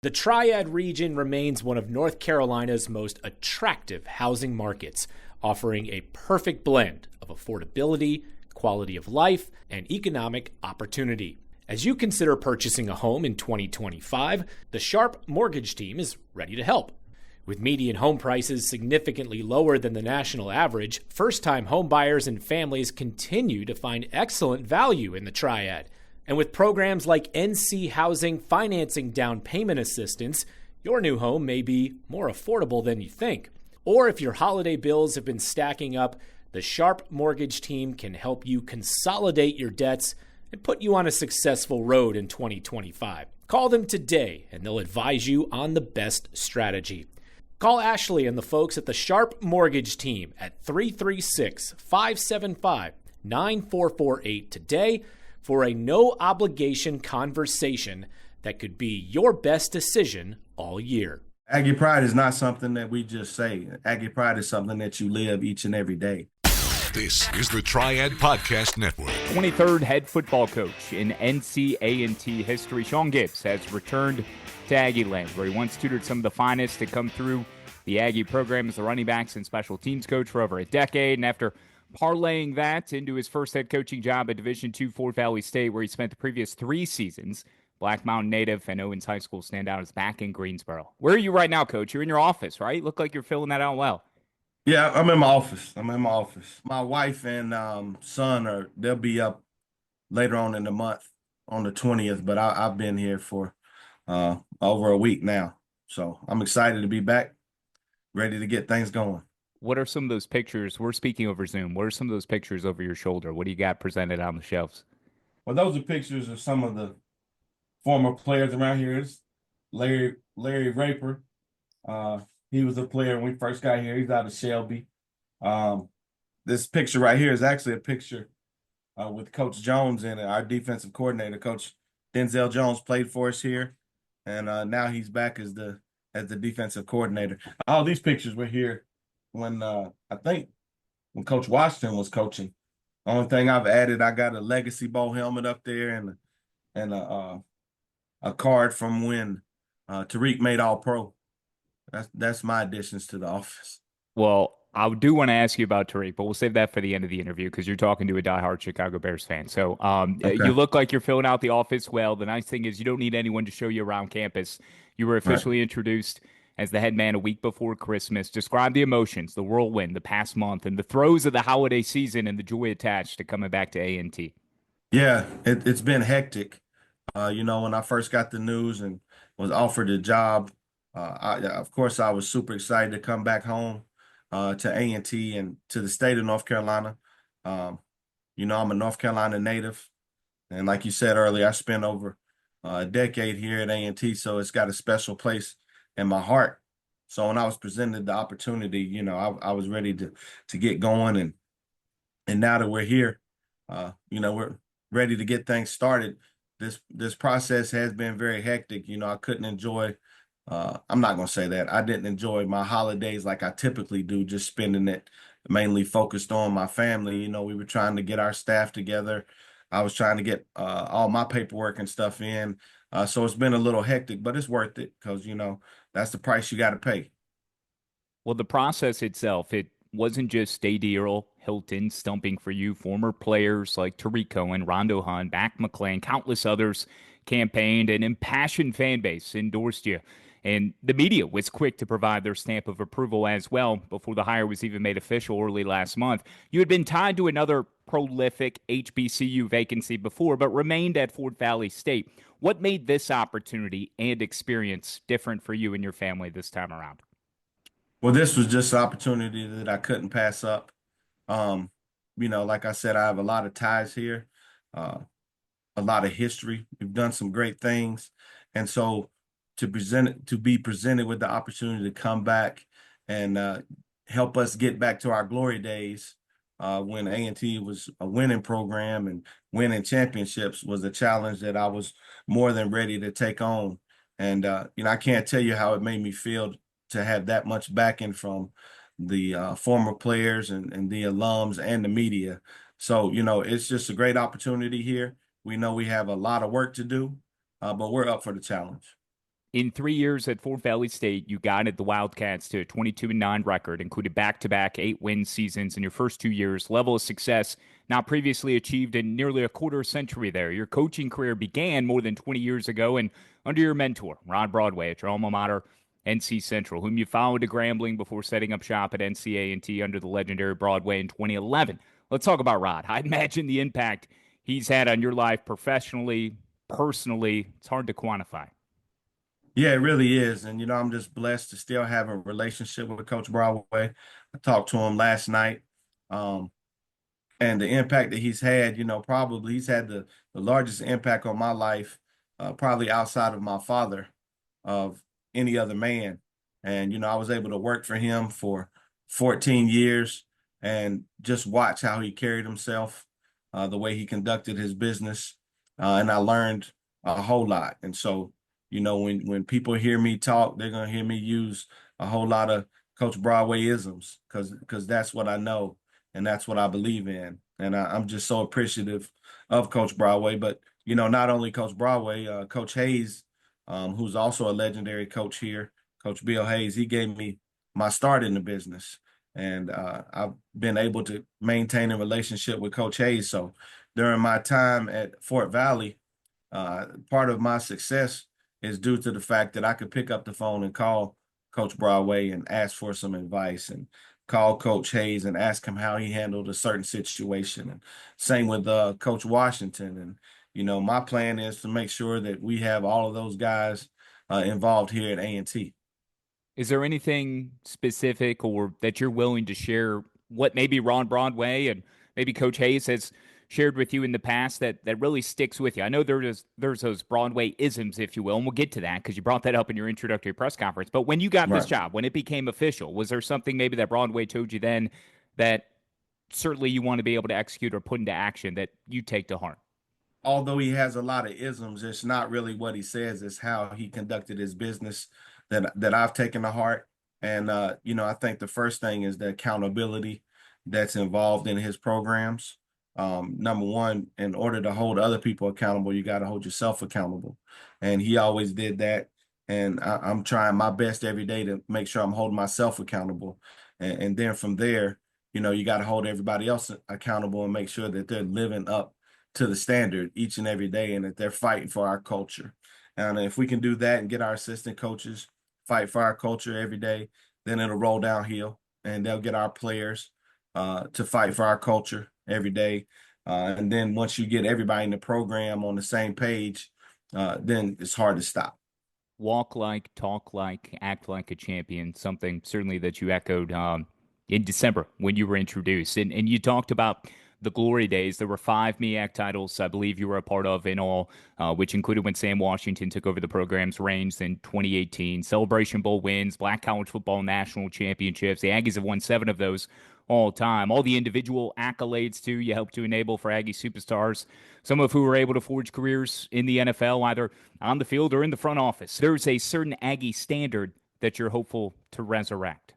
The Triad region remains one of North Carolina's most attractive housing markets, offering a perfect blend of affordability, quality of life, and economic opportunity. As you consider purchasing a home in 2025, the Sharp Mortgage Team is ready to help. With median home prices significantly lower than the national average, first-time homebuyers and families continue to find excellent value in the Triad. And with programs like NC Housing Financing Down Payment Assistance, your new home may be more affordable than you think. Or if your holiday bills have been stacking up, the Sharp Mortgage Team can help you consolidate your debts and put you on a successful road in 2025. Call them today and they'll advise you on the best strategy. Call Ashley and the folks at the Sharp Mortgage Team at 336-575-9448 today for a no-obligation conversation that could be your best decision all year. Aggie Pride is not something that we just say. Aggie Pride is something that you live each and every day. This is the Triad Podcast Network. 23rd head football coach in NC A&T history, Shawn Gibbs, has returned to Aggieland, where he once tutored some of the finest to come through the Aggie program as the running backs and special teams coach for over a decade. And after parlaying that into his first head coaching job at Division II Fort Valley State, where he spent the previous 3 seasons, Black Mountain native and Owens High School standout is back in Greensboro. Where are you right now, Coach? You're in your office, right? Look like you're filling that out well. Yeah, I'm in my office. My wife and son they'll be up later on in the month on the 20th, but I've been here for over a week now. So I'm excited to be back, ready to get things going. What are some of those pictures? We're speaking over Zoom. What are some of those pictures over your shoulder? What do you got presented on the shelves? Well, those are pictures of some of the former players around here. It's Larry Raper. He was a player when we first got here. He's out of Shelby. This picture right here is actually a picture with Coach Jones in it. Our defensive coordinator, Coach Denzel Jones, played for us here, and now he's back as the defensive coordinator. All these pictures were here when I think when Coach Washington was coaching. Only thing I've added, I got a Legacy Bowl helmet up there and a card from when Tariq made All-Pro. That's my additions to the office. Well, I do want to ask you about Tariq, but we'll save that for the end of the interview because you're talking to a diehard Chicago Bears fan. So okay. You look like you're filling out the office well. The nice thing is you don't need anyone to show you around campus. You were officially introduced as the head man a week before Christmas. Describe the emotions, the whirlwind, the past month, and the throes of the holiday season and the joy attached to coming back to A&T. Yeah, it's been hectic. When I first got the news and was offered a job, of course, I was super excited to come back home to A&T and to the state of North Carolina. I'm a North Carolina native. And like you said earlier, I spent over a decade here at A&T, so it's got a special place in my heart. So when I was presented the opportunity, I was ready to get going. And now that we're here, we're ready to get things started. This process has been very hectic. I couldn't enjoy I'm not going to say that. I didn't enjoy my holidays like I typically do, just spending it mainly focused on my family. We were trying to get our staff together. I was trying to get all my paperwork and stuff in. So it's been a little hectic, but it's worth it because, that's the price you got to pay. Well, the process itself, it wasn't just AD Earl Hilton stumping for you. Former players like Tariq Cohen, Rondo Hunt, Mac McClain, countless others campaigned. An impassioned fan base endorsed you. And the media was quick to provide their stamp of approval as well before the hire was even made official early last month. You had been tied to another prolific HBCU vacancy before, but remained at Fort Valley State. What made this opportunity and experience different for you and your family this time around? Well, this was just an opportunity that I couldn't pass up. Like I said, I have a lot of ties here, a lot of history. We've done some great things. And so to be presented with the opportunity to come back and help us get back to our glory days when A&T was a winning program and winning championships was a challenge that I was more than ready to take on. And, I can't tell you how it made me feel to have that much backing from the former players and the alums and the media. So, it's just a great opportunity here. We know we have a lot of work to do, but we're up for the challenge. In 3 years at Fort Valley State, you guided the Wildcats to a 22-9 record, included back-to-back 8-win seasons in your first 2 years, level of success not previously achieved in nearly a quarter century there. Your coaching career began more than 20 years ago and under your mentor, Rod Broadway, at your alma mater, NC Central, whom you followed to Grambling before setting up shop at NC A&T under the legendary Broadway in 2011. Let's talk about Rod. I imagine the impact he's had on your life professionally, personally, it's hard to quantify. Yeah, it really is. And, I'm just blessed to still have a relationship with Coach Broadway. I talked to him last night. Um, and the impact that he's had, probably he's had the largest impact on my life, probably outside of my father, of any other man. And, I was able to work for him for 14 years and just watch how he carried himself, the way he conducted his business. And I learned a whole lot. And so, when people hear me talk, they're going to hear me use a whole lot of Coach Broadway isms because that's what I know and that's what I believe in. And I'm just so appreciative of Coach Broadway. But, not only Coach Broadway, Coach Hayes, who's also a legendary coach here, Coach Bill Hayes, he gave me my start in the business. And I've been able to maintain a relationship with Coach Hayes. So during my time at Fort Valley, part of my success is due to the fact that I could pick up the phone and call Coach Broadway and ask for some advice, and call Coach Hayes and ask him how he handled a certain situation. And same with Coach Washington. And, my plan is to make sure that we have all of those guys involved here at A&T. Is there anything specific or that you're willing to share what maybe Ron Broadway and maybe Coach Hayes has shared with you in the past that really sticks with you? I know there's those Broadway isms, if you will, and we'll get to that because you brought that up in your introductory press conference. But when you got this job, when it became official, was there something maybe that Broadway told you then that certainly you want to be able to execute or put into action that you take to heart? Although he has a lot of isms, it's not really what he says, it's how he conducted his business that I've taken to heart. And I think the first thing is the accountability that's involved in his programs. Number one, in order to hold other people accountable, you got to hold yourself accountable. And he always did that. And I'm trying my best every day to make sure I'm holding myself accountable. And then from there, you got to hold everybody else accountable and make sure that they're living up to the standard each and every day and that they're fighting for our culture. And if we can do that and get our assistant coaches fight for our culture every day, then it'll roll downhill and they'll get our players to fight for our culture every day. And then once you get everybody in the program on the same page, then it's hard to stop. Walk like, talk like, act like a champion, something certainly that you echoed in December when you were introduced. And you talked about the glory days. There were 5 MEAC titles I believe you were a part of in all, which included when Sam Washington took over the program's reins in 2018. Celebration Bowl wins, Black College Football National Championships. The Aggies have won 7 of those all time. All the individual accolades, too, you helped to enable for Aggie superstars, some of who were able to forge careers in the NFL, either on the field or in the front office. There's a certain Aggie standard that you're hopeful to resurrect.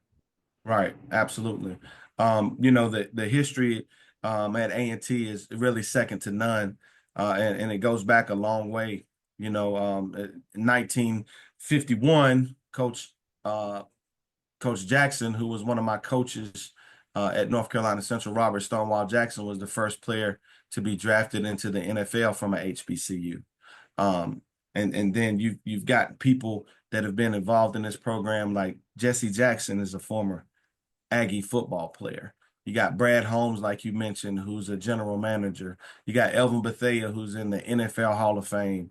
Right, absolutely. The history at A&T is really second to none, and it goes back a long way. In 1951, Coach Jackson, who was one of my coaches at North Carolina Central, Robert Stonewall Jackson, was the first player to be drafted into the NFL from a HBCU. And then you've got people that have been involved in this program, like Jesse Jackson is a former Aggie football player. You got Brad Holmes, like you mentioned, who's a general manager. You got Elvin Bethea, who's in the NFL Hall of Fame.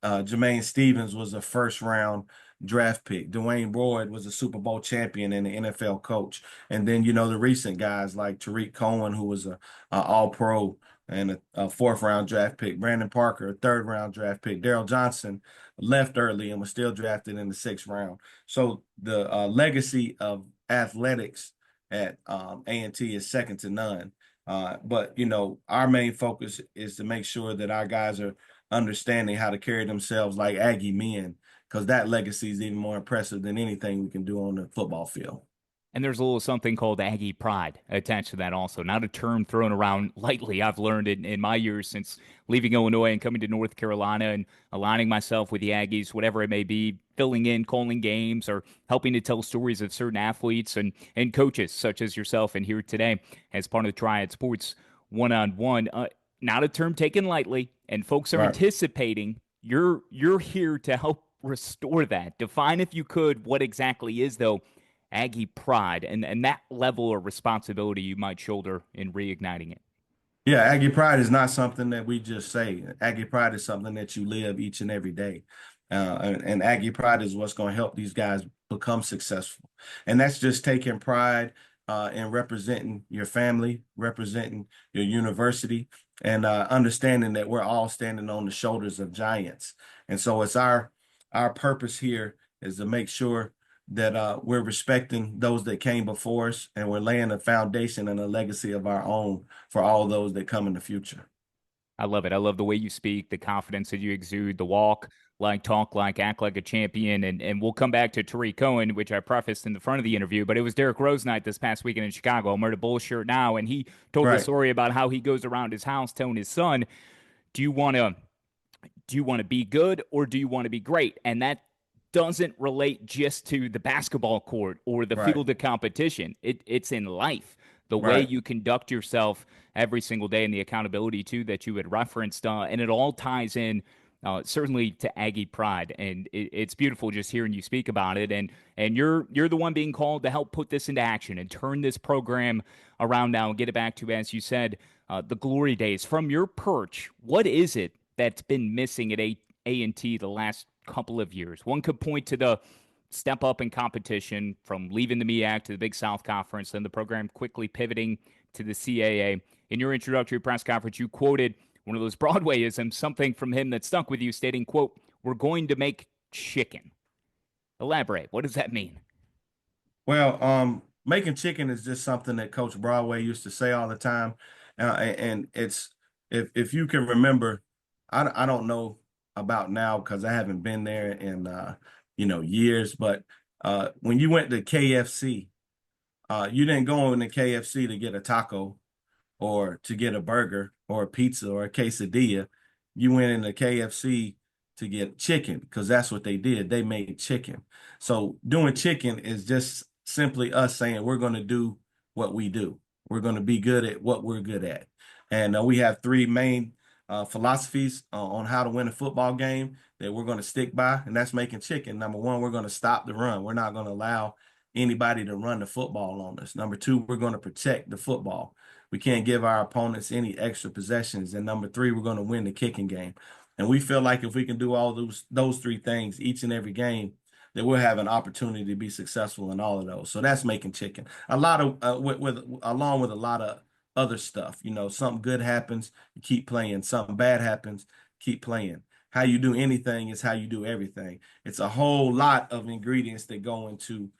Jermaine Stevens was a first-round draft pick. Dwayne Boyd was a Super Bowl champion and an NFL coach. And then, the recent guys like Tariq Cohen, who was a All-Pro and a 4th-round draft pick. Brandon Parker, a 3rd-round draft pick. Daryl Johnson left early and was still drafted in the 6th round. So the legacy of athletics at A&T is second to none. But, our main focus is to make sure that our guys are understanding how to carry themselves like Aggie men, because that legacy is even more impressive than anything we can do on the football field. And there's a little something called Aggie Pride attached to that also. Not a term thrown around lightly. I've learned in my years since leaving Illinois and coming to North Carolina and aligning myself with the Aggies, whatever it may be, filling in, calling games, or helping to tell stories of certain athletes and coaches such as yourself and here today as part of the Triad Sports one-on-one. Not a term taken lightly, and folks are Right. anticipating you're here to help restore that. Define, if you could, what exactly is, though, Aggie Pride and that level of responsibility you might shoulder in reigniting it. Yeah, Aggie Pride is not something that we just say. Aggie Pride is something that you live each and every day. And Aggie Pride is what's going to help these guys become successful. And that's just taking pride in representing your family, representing your university, and understanding that we're all standing on the shoulders of giants. And so it's our purpose here is to make sure that we're respecting those that came before us, and we're laying a foundation and a legacy of our own for all those that come in the future. I love it. I love the way you speak, the confidence that you exude, the walk like, talk like, act like a champion. And we'll come back to Tariq Cohen, which I prefaced in the front of the interview, but it was Derrick Rose night this past weekend in Chicago. I'm wearing a Bulls shirt now, and he told the Right, story about how he goes around his house telling his son, do you want to be good or do you want to be great? And that doesn't relate just to the basketball court or the right, field of competition. It's in life, the way right. you conduct yourself every single day, and the accountability too that you had referenced, and it all ties in. Certainly to Aggie Pride, and it's beautiful just hearing you speak about it. And you're the one being called to help put this into action and turn this program around now and get it back to, as you said, the glory days. From your perch, what is it that's been missing at A&T the last couple of years? One could point to the step up in competition from leaving the MEAC to the Big South Conference, then the program quickly pivoting to the CAA. In your introductory press conference, you quoted one of those Broadwayisms, something from him that stuck with you, stating, quote, "We're going to make chicken." Elaborate. What does that mean? Well, making chicken is just something that Coach Broadway used to say all the time, and it's if you can remember, I don't know about now because I haven't been there in years, but when you went to KFC, you didn't go into KFC to get a taco or to get a burger or a pizza or a quesadilla. You went into KFC to get chicken because that's what they did. They made chicken. So doing chicken is just simply us saying we're going to do what we do. We're going to be good at what we're good at. And we have three main philosophies on how to win a football game that we're going to stick by, and that's making chicken. Number one, we're going to stop the run. We're not going to allow anybody to run the football on us. Number two, we're going to protect the football. We can't give our opponents any extra possessions. And number three, we're going to win the kicking game. And we feel like if we can do all those three things each and every game, that we'll have an opportunity to be successful in all of those. So that's making chicken. A lot of along with a lot of other stuff. Something good happens, you keep playing. Something bad happens, keep playing. How you do anything is how you do everything. It's a whole lot of ingredients that go into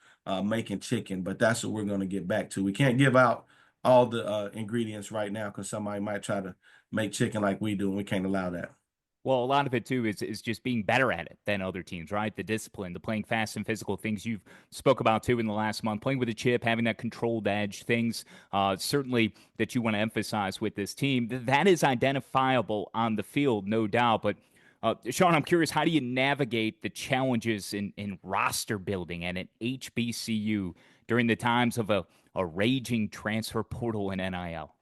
making chicken, but that's what we're going to get back to. We can't give out all the ingredients right now because somebody might try to make chicken like we do, and we can't allow that. Well, a lot of it too is just being better at it than other teams, right? The discipline, the playing fast and physical, things you've spoke about too in the last month, playing with a chip, having that controlled edge, things certainly that you want to emphasize with this team. That is identifiable on the field, no doubt. But Shawn, I'm curious, how do you navigate the challenges in roster building and at HBCU during the times of a raging transfer portal and NIL?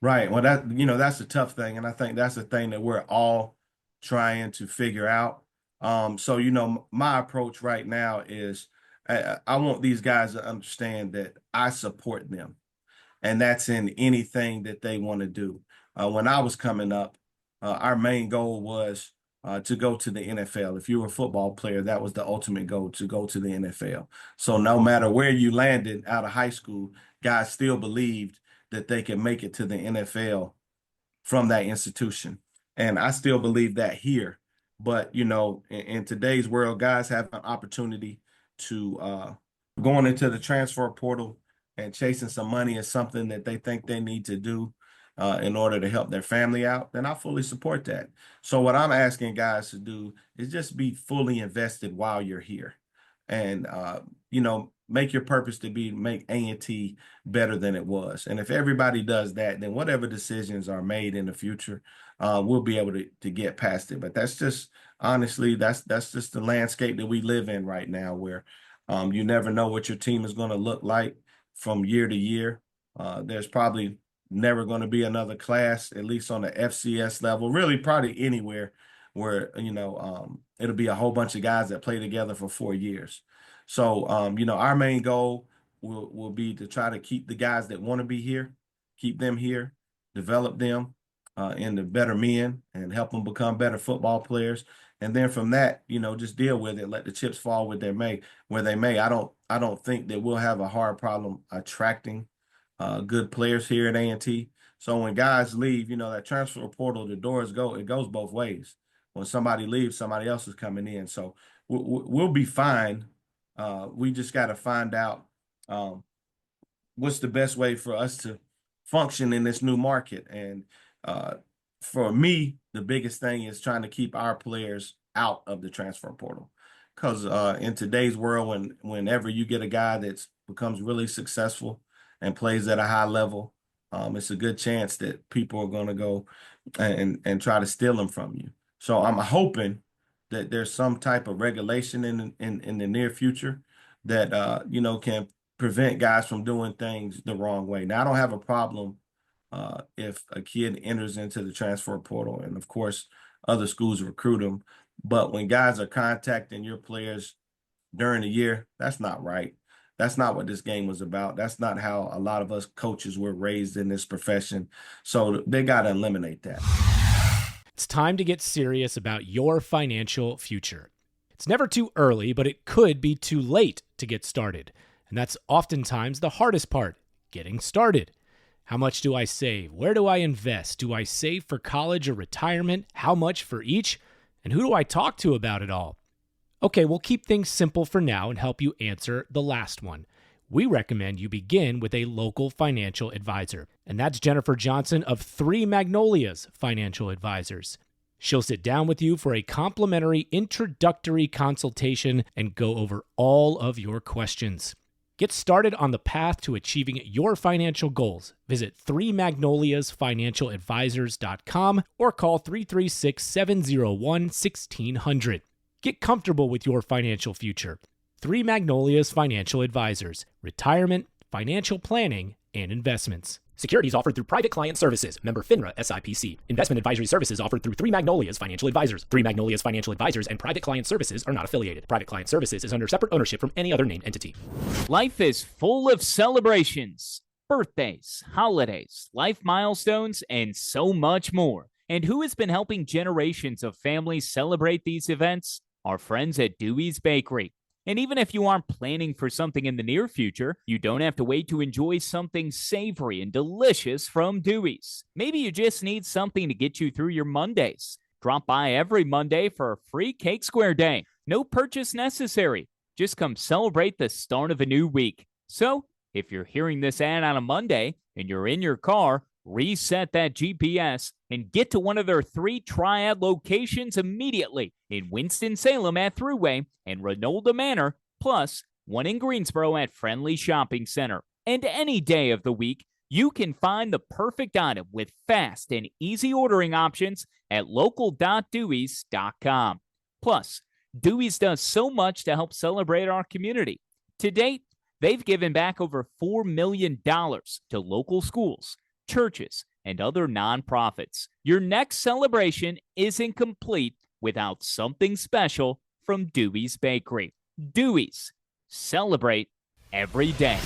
Right. Well, that's a tough thing, and I think that's the thing that we're all trying to figure out. So my approach right now is I want these guys to understand that I support them, and that's in anything that they want to do. When I was coming up, our main goal was to go to the NFL. If you were a football player, that was the ultimate goal, to go to the NFL. So no matter where you landed out of high school, guys still believed that they can make it to the NFL from that institution. And I still believe that here. But, in today's world, guys have an opportunity to going into the transfer portal and chasing some money is something that they think they need to do in order to help their family out, then I fully support that. So what I'm asking guys to do is just be fully invested while you're here. and make your purpose to be make A&T better than it was. And if everybody does that, then whatever decisions are made in the future, we'll be able to get past it. But that's just honestly, that's just the landscape that we live in right now, where you never know what your team is going to look like from year to year. There's probably never going to be another class, at least on the FCS level, really probably anywhere where, it'll be a whole bunch of guys that play together for 4 years. So, our main goal will be to try to keep the guys that want to be here, keep them here, develop them into better men and help them become better football players. And then from that, just deal with it, let the chips fall where they may. I don't think that we'll have a hard problem attracting good players here at A&T. So when guys leave, that transfer portal, it goes both ways. When somebody leaves, somebody else is coming in. So we'll be fine. We just got to find out what's the best way for us to function in this new market. And for me, the biggest thing is trying to keep our players out of the transfer portal. Because in today's world, whenever you get a guy that becomes really successful and plays at a high level, it's a good chance that people are going to go and try to steal them from you. So I'm hoping that there's some type of regulation in the near future that can prevent guys from doing things the wrong way. Now, I don't have a problem if a kid enters into the transfer portal, and of course other schools recruit them. But when guys are contacting your players during the year, that's not right. That's not what this game was about. That's not how a lot of us coaches were raised in this profession. So they got to eliminate that. It's time to get serious about your financial future. It's never too early, but it could be too late to get started. And that's oftentimes the hardest part, getting started. How much do I save? Where do I invest? Do I save for college or retirement? How much for each? And who do I talk to about it all? Okay, we'll keep things simple for now and help you answer the last one. We recommend you begin with a local financial advisor, and that's Jennifer Johnson of Three Magnolias Financial Advisors. She'll sit down with you for a complimentary introductory consultation and go over all of your questions. Get started on the path to achieving your financial goals. Visit 3magnoliasfinancialadvisors.com or call 336-701-1600. Get comfortable with your financial future. Three Magnolias Financial Advisors. Retirement, financial planning, and investments. Securities offered through Private Client Services. Member FINRA SIPC. Investment advisory services offered through Three Magnolias Financial Advisors. Three Magnolias Financial Advisors and Private Client Services are not affiliated. Private Client Services is under separate ownership from any other named entity. Life is full of celebrations, birthdays, holidays, life milestones, and so much more. And who has been helping generations of families celebrate these events? Our friends at Dewey's Bakery. And even if you aren't planning for something in the near future, you don't have to wait to enjoy something savory and delicious from Dewey's. Maybe you just need something to get you through your Mondays. Drop by every Monday for a free Cake Square Day. No purchase necessary. Just come celebrate the start of a new week. So, if you're hearing this ad on a Monday and you're in your car, reset that GPS and get to one of their 3 Triad locations immediately in Winston-Salem at Thruway and Renolda Manor, plus one in Greensboro at Friendly Shopping Center. And any day of the week, you can find the perfect item with fast and easy ordering options at local.deweys.com. Plus, Dewey's does so much to help celebrate our community. To date, they've given back over $4 million to local schools, churches, and other nonprofits. Your next celebration isn't complete without something special from Dewey's Bakery. Dewey's. Celebrate every day.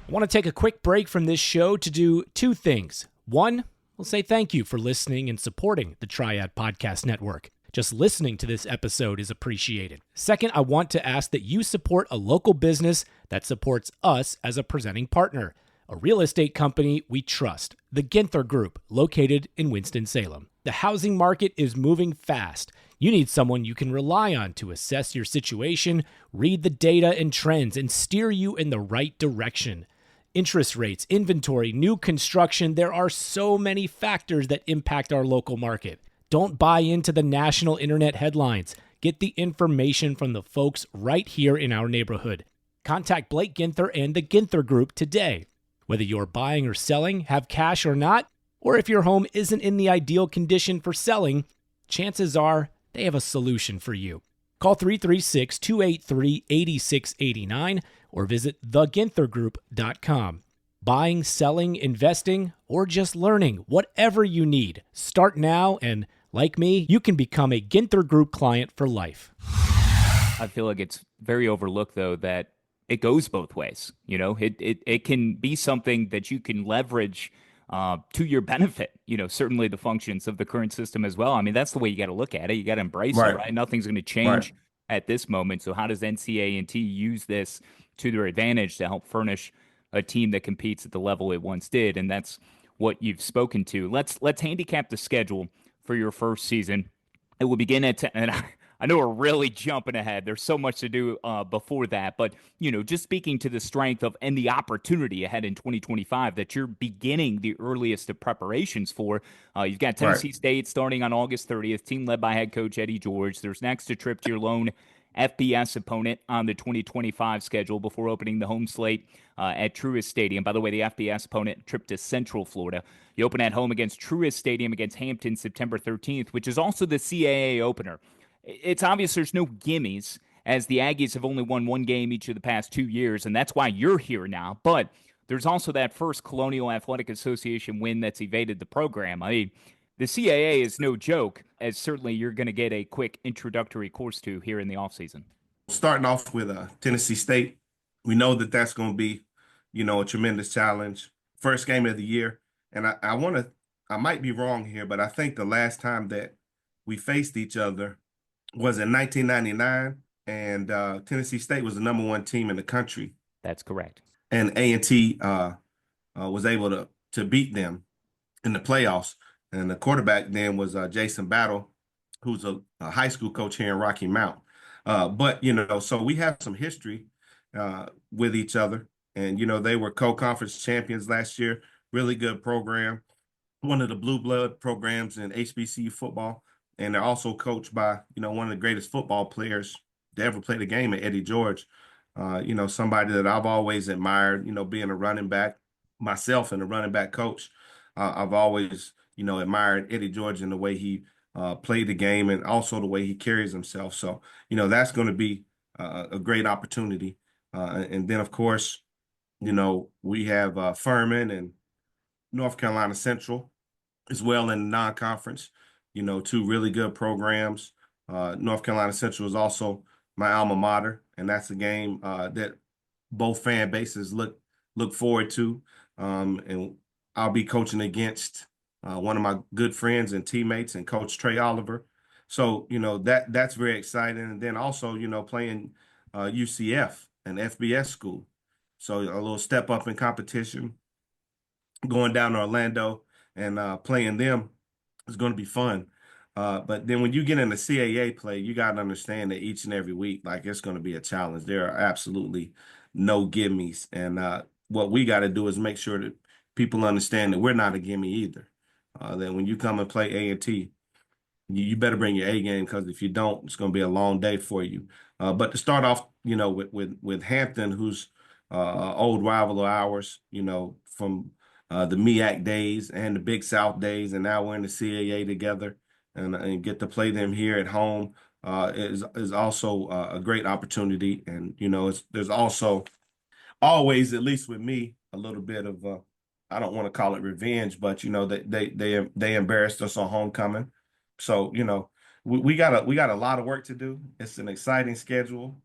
I want to take a quick break from this show to do 2 things. One, we'll say thank you for listening and supporting the Triad Podcast Network. Just listening to this episode is appreciated. Second, I want to ask that you support a local business that supports us as a presenting partner. A real estate company we trust, the Ginther Group, located in Winston-Salem. The housing market is moving fast. You need someone you can rely on to assess your situation, read the data and trends, and steer you in the right direction. Interest rates, inventory, new construction, there are so many factors that impact our local market. Don't buy into the national internet headlines. Get the information from the folks right here in our neighborhood. Contact Blake Ginther and the Ginther Group today. Whether you're buying or selling, have cash or not, or if your home isn't in the ideal condition for selling, chances are they have a solution for you. Call 336-283-8689 or visit theginthergroup.com. Buying, selling, investing, or just learning, whatever you need, start now and, like me, you can become a Ginther Group client for life. I feel like it's very overlooked, though, that it goes both ways. You know, it can be something that you can leverage to your benefit. You know, certainly the functions of the current system as well. I mean, that's the way you got to look at it. You got to embrace it, right? Nothing's going to change at this moment. So how does NC A&T use this to their advantage to help furnish a team that competes at the level it once did? And that's what you've spoken to. Let's handicap the schedule for your first season. It will begin at 10, and I know we're really jumping ahead. There's so much to do before that, but you know, just speaking to the strength of and the opportunity ahead in 2025 that you're beginning the earliest of preparations for. You've got Tennessee State starting on August 30th, team led by head coach Eddie George. There's next a trip to your lone FBS opponent on the 2025 schedule before opening the home slate at Truist Stadium. By the way, the FBS opponent trip to Central Florida. You open at home against Truist Stadium against Hampton September 13th, which is also the CAA opener. It's obvious there's no gimmies, as the Aggies have only won one game each of the past 2 years, and that's why you're here now. But there's also that first Colonial Athletic Association win that's evaded the program. I mean, the CAA is no joke, as certainly you're going to get a quick introductory course to here in the offseason. Starting off with Tennessee State, we know that that's going to be, you know, a tremendous challenge. First game of the year, and I might be wrong here, but I think the last time that we faced each other was in 1999, and Tennessee State was the number one team in the country. That's correct. And A&T was able to beat them in the playoffs. And the quarterback then was Jason Battle, who's a high school coach here in Rocky Mount. But, you know, so we have some history with each other. And, you know, they were co-conference champions last year. Really good program. One of the blue blood programs in HBCU football. And they're also coached by, you know, one of the greatest football players to ever play the game, Eddie George. You know, somebody that I've always admired, you know, being a running back myself and a running back coach. I've always, you know, admired Eddie George and the way he played the game and also the way he carries himself. So, you know, that's going to be a great opportunity. And then, of course, you know, we have Furman and North Carolina Central as well in the non-conference. You know, two really good programs. North Carolina Central is also my alma mater, and that's a game that both fan bases look forward to. And I'll be coaching against one of my good friends and teammates and Coach Trey Oliver. So, you know, that's very exciting. And then also, you know, playing UCF, an FBS school. So a little step up in competition, going down to Orlando and playing them is going to be fun. But then when you get into CAA play, you got to understand that each and every week, like, it's going to be a challenge. There are absolutely no gimmies. And what we got to do is make sure that people understand that we're not a gimme either. That when you come and play A&T, you better bring your A game, because if you don't, it's going to be a long day for you. But to start off, you know, with Hampton, who's an old rival of ours, you know, from the MEAC days and the Big South days, and now we're in the CAA together, and get to play them here at home is also a great opportunity. And, you know, there's also always, at least with me, a little bit of I don't want to call it revenge, but, you know, they embarrassed us on homecoming. So, you know, we got a lot of work to do. It's an exciting schedule.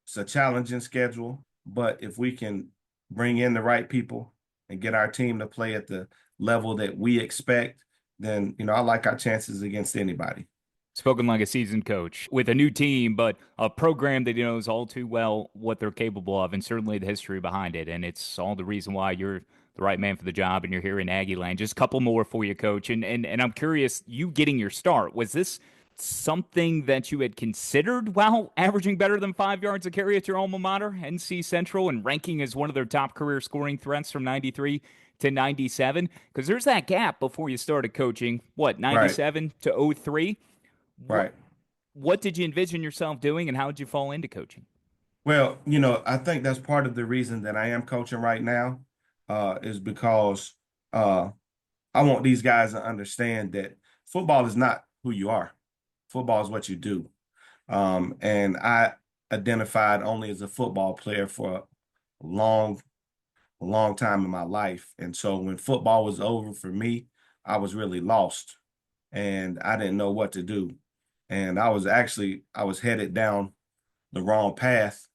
It's a challenging schedule, but if we can bring in the right people and get our team to play at the level that we expect, then, you know, I like our chances against anybody. Spoken like a seasoned coach with a new team, but a program that knows all too well what they're capable of, and certainly the history behind it. And it's all the reason why you're the right man for the job, and you're here in Aggieland. Just a couple more for you, Coach. And I'm curious, you getting your start, was this something that you had considered while averaging better than 5 yards a carry at your alma mater, NC Central, and ranking as one of their top career scoring threats from 93 to 97? Because there's that gap before you started coaching, 97 to 03? Right. what did you envision yourself doing, and how did you fall into coaching? Well, I think that's part of the reason that I am coaching right now, is because uh, I want these guys to understand that football is not who you are. Football is what you do. And I identified only as a football player for long, long time in my life. And so when football was over for me, I was really lost and I didn't know what to do. And I was headed down the wrong path.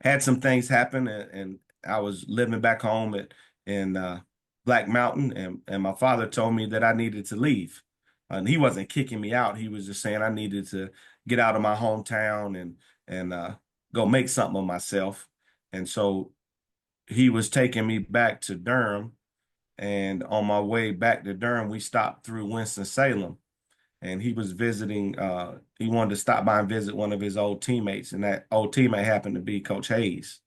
Had some things happen, and I was living back home in Black Mountain, and my father told me that I needed to leave. And he wasn't kicking me out. He was just saying I needed to get out of my hometown and go make something of myself. And so he was taking me back to Durham. And on my way back to Durham, we stopped through Winston-Salem, and he was visiting. He wanted to stop by and visit one of his old teammates, and that old teammate happened to be Coach Hayes.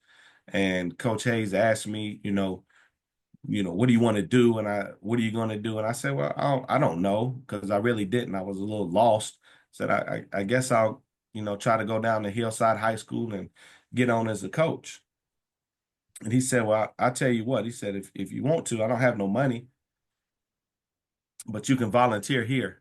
And Coach Hayes asked me, what do you want to do? And what are you going to do? And I said, well, I don't know, because I really didn't. I was a little lost. Said, I guess I'll, try to go down to Hillside High School and get on as a coach. And he said, well, I'll tell you what. He said, if you want to, I don't have no money, but you can volunteer here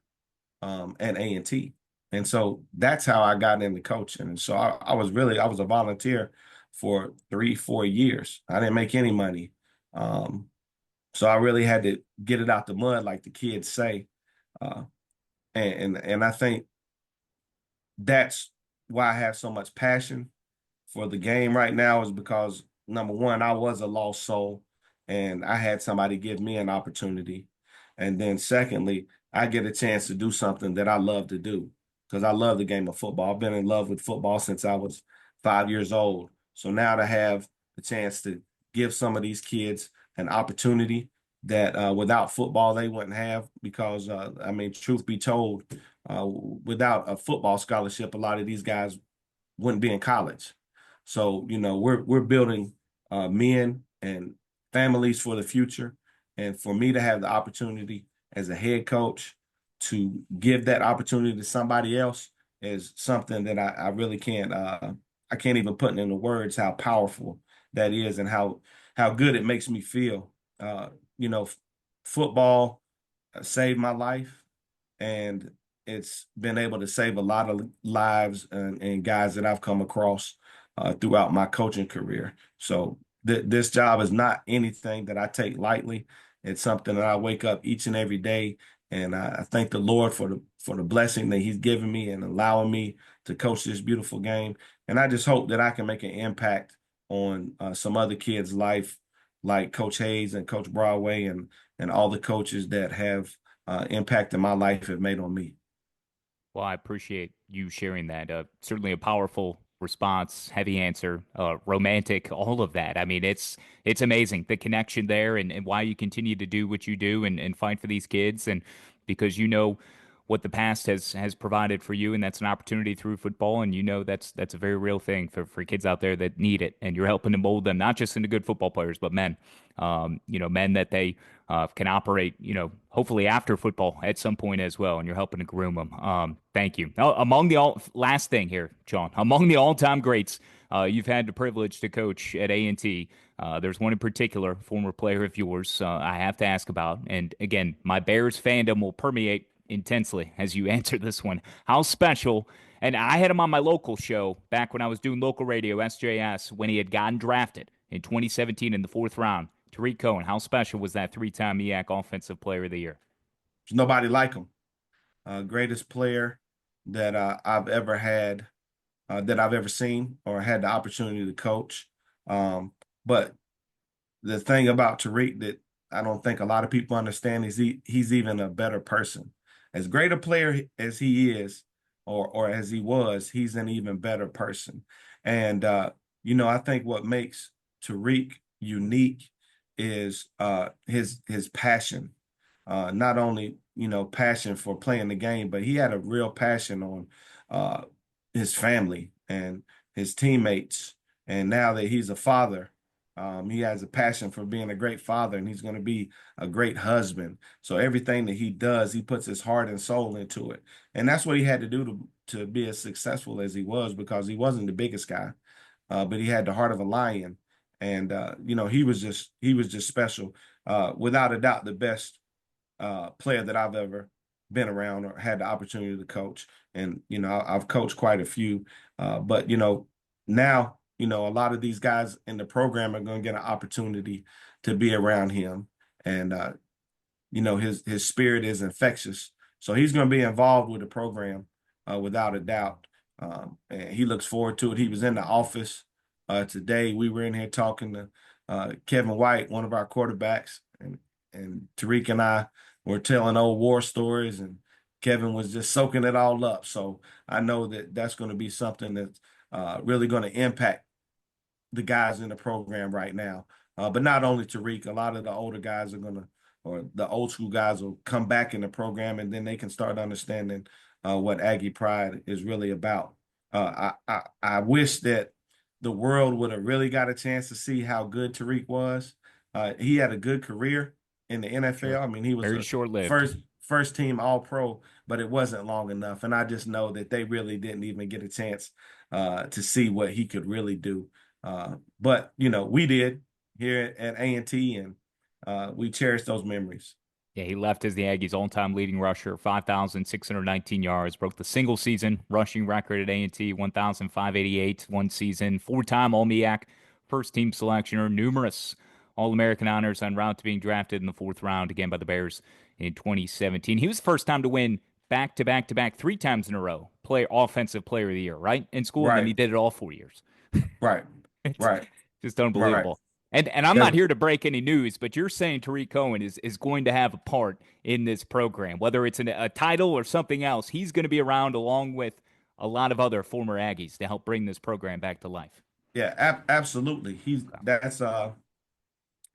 at A&T. And so that's how I got into coaching. And so I was a volunteer for 3-4 years. I didn't make any money. So I really had to get it out the mud, like the kids say. And I think that's why I have so much passion for the game right now, is because, number one, I was a lost soul and I had somebody give me an opportunity. And then secondly, I get a chance to do something that I love to do, because I love the game of football. I've been in love with football since I was 5 years old. So now to have the chance to give some of these kids an opportunity that without football they wouldn't have, because, truth be told, without a football scholarship, a lot of these guys wouldn't be in college. So, we're building men and families for the future. And for me to have the opportunity as a head coach to give that opportunity to somebody else is something that I really can't I can't even put into words how powerful that is, and how good it makes me feel. Football saved my life, and it's been able to save a lot of lives and guys that I've come across throughout my coaching career. So this job is not anything that I take lightly. It's something that I wake up each and every day, and I thank the Lord for the blessing that He's given me and allowing me to coach this beautiful game. And I just hope that I can make an impact on some other kids' life, like Coach Hayes and Coach Broadway and all the coaches that have impacted my life have made on me. Well, I appreciate you sharing that. Certainly a powerful response, heavy answer, romantic, all of that. I mean, it's amazing, the connection there, and why you continue to do what you do and fight for these kids, and because what the past has provided for you, and that's an opportunity through football, and that's a very real thing for kids out there that need it, and you're helping to mold them not just into good football players, but men, men that they can operate, hopefully after football at some point as well, and you're helping to groom them. Thank you. Now, last thing here, Shawn, among the all-time greats you've had the privilege to coach at A&T, there's one in particular, former player of yours, I have to ask about, and again, my Bears fandom will permeate intensely as you answer this one. How special, and I had him on my local show back when I was doing local radio, SJS, when he had gotten drafted in 2017 in the 4th round. Tariq Cohen, how special was that 3-time MEAC Offensive Player of the Year? There's nobody like him. Greatest player that I've ever had, that I've ever seen or had the opportunity to coach. But the thing about Tariq that I don't think a lot of people understand is he's even a better person. As great a player as he is, or as he was, he's an even better person. And I think what makes Tariq unique is his passion. Not only passion for playing the game, but he had a real passion on his family and his teammates. And now that he's a father, He has a passion for being a great father, and he's going to be a great husband. So everything that he does, he puts his heart and soul into it. And that's what he had to do to be as successful as he was, because he wasn't the biggest guy, but he had the heart of a lion. And he was just special. Without a doubt, the best player that I've ever been around or had the opportunity to coach. And, I've coached quite a few. But, now, a lot of these guys in the program are going to get an opportunity to be around him. And, his spirit is infectious. So he's going to be involved with the program without a doubt. And he looks forward to it. He was in the office today. We were in here talking to Kevin White, one of our quarterbacks, and Tariq and I were telling old war stories, and Kevin was just soaking it all up. So I know that that's going to be something that's really going to impact the guys in the program right now. But not only Tariq, a lot of the older guys are going to, or the old school guys will come back in the program, and then they can start understanding what Aggie Pride is really about. I wish that the world would have really got a chance to see how good Tariq was. He had a good career in the NFL. Sure. I mean, he was Very a short-lived. first team All Pro, but it wasn't long enough. And I just know that they really didn't even get a chance to see what he could really do. But we did here at A&T, and we cherish those memories. Yeah, he left as the Aggies' all-time leading rusher, 5,619 yards, broke the single-season rushing record at A&T, 1,588 one season, four-time All-MEAC, first-team selection, earned numerous All-American honors en route to being drafted in the fourth round again by the Bears in 2017. He was the first time to win back-to-back-to-back 3 times in a row, offensive player of the year, right, in school, and then Right, he did it all 4 years. right, It's right, just right. unbelievable. And I'm That's not here to break any news, but you're saying Tariq Cohen is going to have a part in this program, whether it's a title or something else. He's going to be around along with a lot of other former Aggies to help bring this program back to life. Yeah, absolutely. Okay.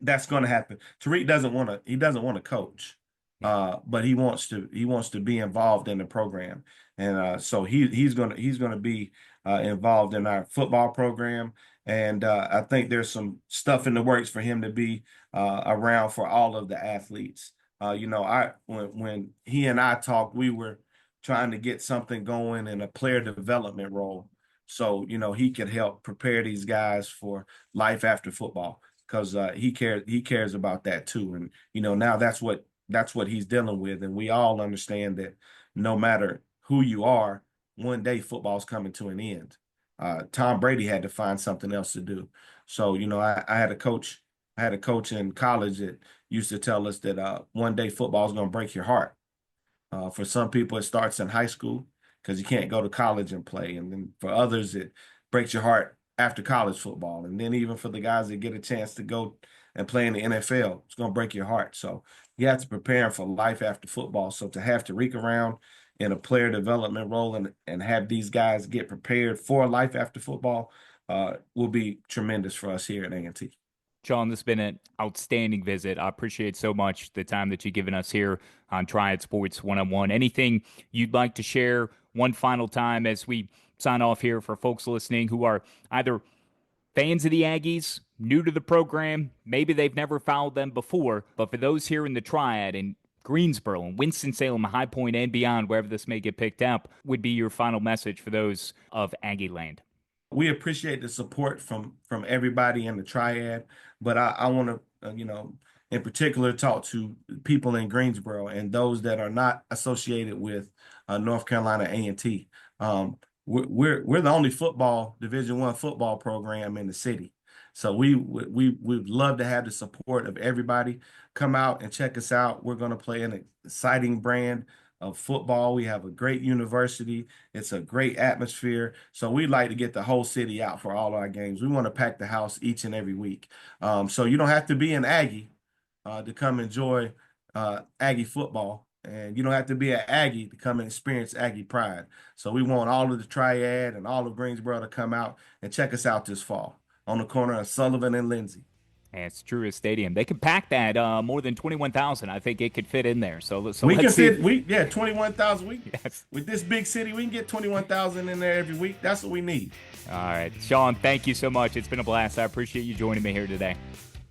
That's going to happen. Tariq doesn't want to. He doesn't want to coach, Yeah. but he wants to. He wants to be involved in the program, and so he's gonna be involved in our football program. And I think there's some stuff in the works for him to be around for all of the athletes. I when he and I talked, we were trying to get something going in a player development role, so he could help prepare these guys for life after football, because he cares about that too. And now that's what he's dealing with. And we all understand that no matter who you are, one day football's coming to an end. Tom Brady had to find something else to do. So I had a coach. I had a coach in college that used to tell us that one day football is going to break your heart. For some people, it starts in high school because you can't go to college and play. And then for others, it breaks your heart after college football. And then even for the guys that get a chance to go and play in the NFL, it's going to break your heart. So you have to prepare for life after football. So to have Tariq around in a player development role, and have these guys get prepared for life after football will be tremendous for us here at A&T. Shawn, this has been an outstanding visit. I appreciate so much the time that you've given us here on Triad Sports One-on-One. Anything you'd like to share one final time as we sign off here for folks listening who are either fans of the Aggies, new to the program, maybe they've never followed them before, but for those here in the Triad in Greensboro and Winston-Salem, High Point, and beyond, wherever this may get picked up, would be your final message for those of Aggieland? We appreciate the support from everybody in the Triad, but I want to in particular talk to people in Greensboro and those that are not associated with North Carolina A&T. We're the only Division I football program in the city, so we'd love to have the support of everybody. Come out and check us out. We're going to play an exciting brand of football. We have a great university. It's a great atmosphere. So we'd like to get the whole city out for all our games. We want to pack the house each and every week. So you don't have to be an Aggie to come enjoy Aggie football. And you don't have to be an Aggie to come and experience Aggie Pride. So we want all of the Triad and all of Greensboro to come out and check us out this fall on the corner of Sullivan and Lindsay. Yeah, it's Truist Stadium. They could pack that more than 21,000. I think it could fit in there. So we let's can see. fit 21,000. Yes. With this big city, we can get 21,000 in there every week. That's what we need. All right, Shawn, thank you so much. It's been a blast. I appreciate you joining me here today.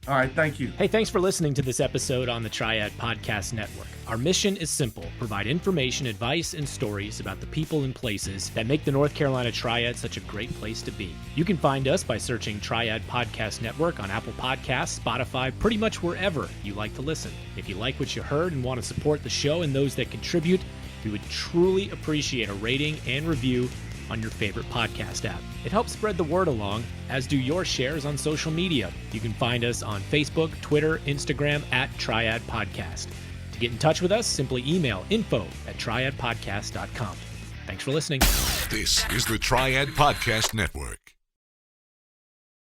All right, thank you. Hey, thanks for listening to this episode on the Triad Podcast Network. Our mission is simple: provide information, advice, and stories about the people and places that make the North Carolina Triad such a great place to be. You can find us by searching Triad Podcast Network on Apple Podcasts, Spotify, pretty much wherever you like to listen. If you like what you heard and want to support the show and those that contribute, we would truly appreciate a rating and review on your favorite podcast app. It helps spread the word along, as do your shares on social media. You can find us on Facebook, Twitter, Instagram at Triad Podcast. To get in touch with us, simply email info@triadpodcast.com. Thanks for listening. This is the Triad Podcast Network.